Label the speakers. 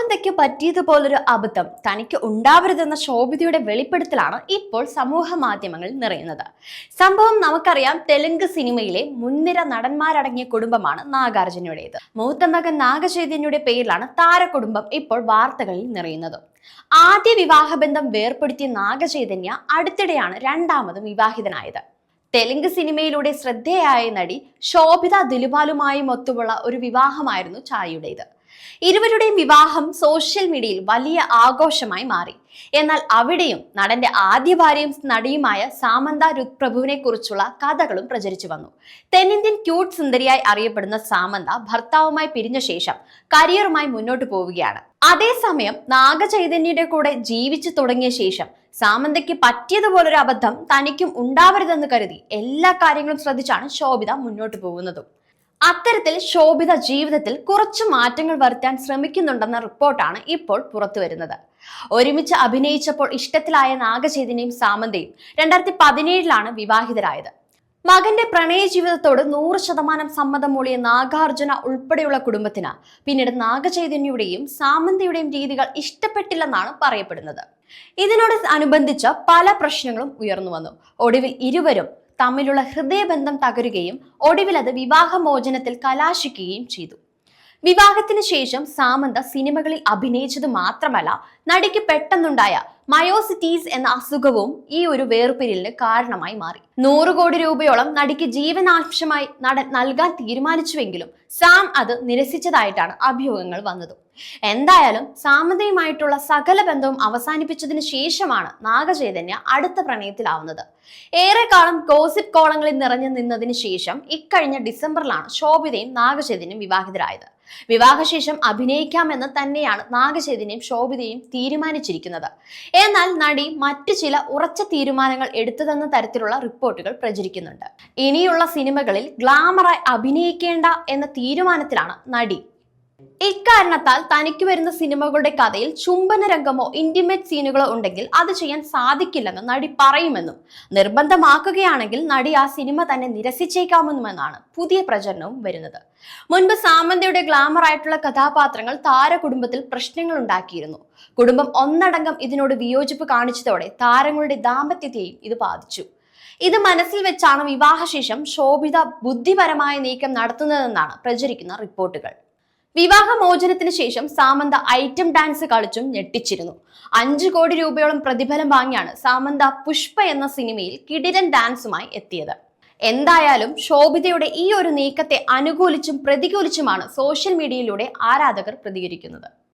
Speaker 1: സാമന്തയ്ക്ക് പറ്റിയതുപോലൊരു അബദ്ധം തനിക്ക് ഉണ്ടാവരുതെന്ന ശോഭിതയുടെ വെളിപ്പെടുത്തലാണ് ഇപ്പോൾ സമൂഹ മാധ്യമങ്ങളിൽ നിറയുന്നത്. സംഭവം നമുക്കറിയാം, തെലുങ്ക് സിനിമയിലെ മുൻനിര നടന്മാരടങ്ങിയ കുടുംബമാണ് നാഗാർജുനയുടേത്. മൂത്ത മകൻ നാഗചൈതന്യയുടെ പേരിലാണ് താരകുടുംബം ഇപ്പോൾ വാർത്തകളിൽ നിറയുന്നത്. ആദ്യ വിവാഹബന്ധം വേർപ്പെടുത്തിയ നാഗചൈതന്യ അടുത്തിടെയാണ് രണ്ടാമതും വിവാഹിതനായത്. തെലുങ്ക് സിനിമയിലൂടെ ശ്രദ്ധേയായ നടി ശോഭിത ദിലുപാലുമായും ഒത്തുള്ള ഒരു വിവാഹമായിരുന്നു ചായയുടേത്. ഇരുവരുടെയും വിവാഹം സോഷ്യൽ മീഡിയയിൽ വലിയ ആഘോഷമായി മാറി. എന്നാൽ അവിടെയും നടന്റെ ആദ്യ ഭാര്യയും നടിയുമായ സാമന്ത രുത്പ്രഭുവിനെ കുറിച്ചുള്ള കഥകളും പ്രചരിച്ചു വന്നു. തെന്നിന്ത്യൻ ക്യൂട്ട് സുന്ദരിയായി അറിയപ്പെടുന്ന സാമന്ത ഭർത്താവുമായി പിരിഞ്ഞ ശേഷം കരിയറുമായി മുന്നോട്ട് പോവുകയാണ്. അതേസമയം നാഗചൈതന്യയുടെ കൂടെ ജീവിച്ചു തുടങ്ങിയ ശേഷം സാമന്തയ്ക്ക് പറ്റിയതുപോലൊരു അബദ്ധം തനിക്കും ഉണ്ടാവരുതെന്ന് കരുതി എല്ലാ കാര്യങ്ങളും ശ്രദ്ധിച്ചാണ് ശോഭിത മുന്നോട്ട് പോകുന്നതും. അത്തരത്തിൽ ശോഭിത ജീവിതത്തിൽ കുറച്ചു മാറ്റങ്ങൾ വരുത്താൻ ശ്രമിക്കുന്നുണ്ടെന്ന റിപ്പോർട്ടാണ് ഇപ്പോൾ പുറത്തുവരുന്നത്. ഒരുമിച്ച് അഭിനയിച്ചപ്പോൾ ഇഷ്ടത്തിലായ നാഗചൈതന്യയും സാമന്തയും 2017 വിവാഹിതരായത്. മകന്റെ പ്രണയ ജീവിതത്തോട് 100% സമ്മതം മൂളിയ നാഗാർജുന ഉൾപ്പെടെയുള്ള കുടുംബത്തിന് പിന്നീട് നാഗചൈതന്യയുടെയും സാമന്തയുടെയും രീതികൾ ഇഷ്ടപ്പെട്ടില്ലെന്നാണ് പറയപ്പെടുന്നത്. ഇതിനോട് അനുബന്ധിച്ച് പല പ്രശ്നങ്ങളും ഉയർന്നു വന്നു. ഒടുവിൽ ഇരുവരും തമ്മിലുള്ള ഹൃദയബന്ധം തകരുകയും ഒടുവിൽ അത് വിവാഹമോചനത്തിൽ കലാശിക്കുകയും ചെയ്തു. വിവാഹത്തിന് ശേഷം സാമന്ത സിനിമകളിൽ അഭിനയിച്ചത് മാത്രമല്ല, നടിക്ക് പെട്ടെന്നുണ്ടായ മയോസിറ്റീസ് എന്ന അസുഖവും ഈ ഒരു വേർപിരിയലിന് കാരണമായി മാറി. 100 കോടി രൂപയോളം നടിക്ക് ജീവനാംശമായി നടൻ നൽകാൻ തീരുമാനിച്ചുവെങ്കിലും സാം അത് നിരസിച്ചതായിട്ടാണ് അഭ്യൂഹങ്ങൾ വന്നത്. എന്തായാലും സാമന്തയുമായിട്ടുള്ള സകല ബന്ധവും അവസാനിപ്പിച്ചതിന് ശേഷമാണ് നാഗചൈതന്യ അടുത്ത പ്രണയത്തിലാവുന്നത്. ഏറെക്കാലം ഗോസിപ്പ് കോളങ്ങളിൽ നിറഞ്ഞു നിന്നതിന് ശേഷം ഇക്കഴിഞ്ഞ ഡിസംബറിലാണ് ശോഭിതയും നാഗചൈതന്യം വിവാഹിതരായത്. വിവാഹശേഷം അഭിനയിക്കാമെന്ന് തന്നെയാണ് നാഗചൈതന്യയും ശോഭിതയും തീരുമാനിച്ചിരിക്കുന്നത്. എന്നാൽ നടി മറ്റു ചില ഉറച്ച തീരുമാനങ്ങൾ എടുത്തതെന്ന തരത്തിലുള്ള റിപ്പോർട്ടുകൾ പ്രചരിക്കുന്നുണ്ട്. ഇനിയുള്ള സിനിമകളിൽ ഗ്ലാമറായി അഭിനയിക്കേണ്ട എന്ന തീരുമാനത്തിലാണ് നടി. ഇക്കാരണത്താൽ തനിക്ക് വരുന്ന സിനിമകളുടെ കഥയിൽ ചുംബന രംഗമോ ഇന്റിമേറ്റ് സീനുകളോ ഉണ്ടെങ്കിൽ അത് ചെയ്യാൻ സാധിക്കില്ലെന്ന് നടി പറയുമെന്നും നിർബന്ധമാക്കുകയാണെങ്കിൽ നടി ആ സിനിമ തന്നെ നിരസിച്ചേക്കാമെന്നുമെന്നാണ് പുതിയ പ്രചരണവും വരുന്നത്. മുൻപ് സാമന്തയുടെ ഗ്ലാമർ ആയിട്ടുള്ള കഥാപാത്രങ്ങൾ താരകുടുംബത്തിൽ പ്രശ്നങ്ങൾ ഉണ്ടാക്കിയിരുന്നു. കുടുംബം ഒന്നടങ്കം ഇതിനോട് വിയോജിപ്പ് കാണിച്ചതോടെ താരങ്ങളുടെ ദാമ്പത്യത്തെയും ഇത് ബാധിച്ചു. ഇത് മനസ്സിൽ വെച്ചാണ് വിവാഹശേഷം ശോഭിത ബുദ്ധിപരമായ നീക്കം നടത്തുന്നതെന്നാണ് പ്രചരിക്കുന്ന റിപ്പോർട്ടുകൾ. വിവാഹമോചനത്തിന് ശേഷം സാമന്ത ഐറ്റം ഡാൻസ് കളിച്ചും ഞെട്ടിച്ചിരുന്നു. 5 കോടി രൂപയോളം പ്രതിഫലം വാങ്ങിയാണ് സാമന്ത പുഷ്പ എന്ന സിനിമയിൽ കിടിലൻ ഡാൻസുമായി എത്തിയത്. എന്തായാലും ശോഭിതയുടെ ഈ ഒരു നീക്കത്തെ അനുകൂലിച്ചും പ്രതികൂലിച്ചുമാണ് സോഷ്യൽ മീഡിയയിലൂടെ ആരാധകർ പ്രതികരിക്കുന്നത്.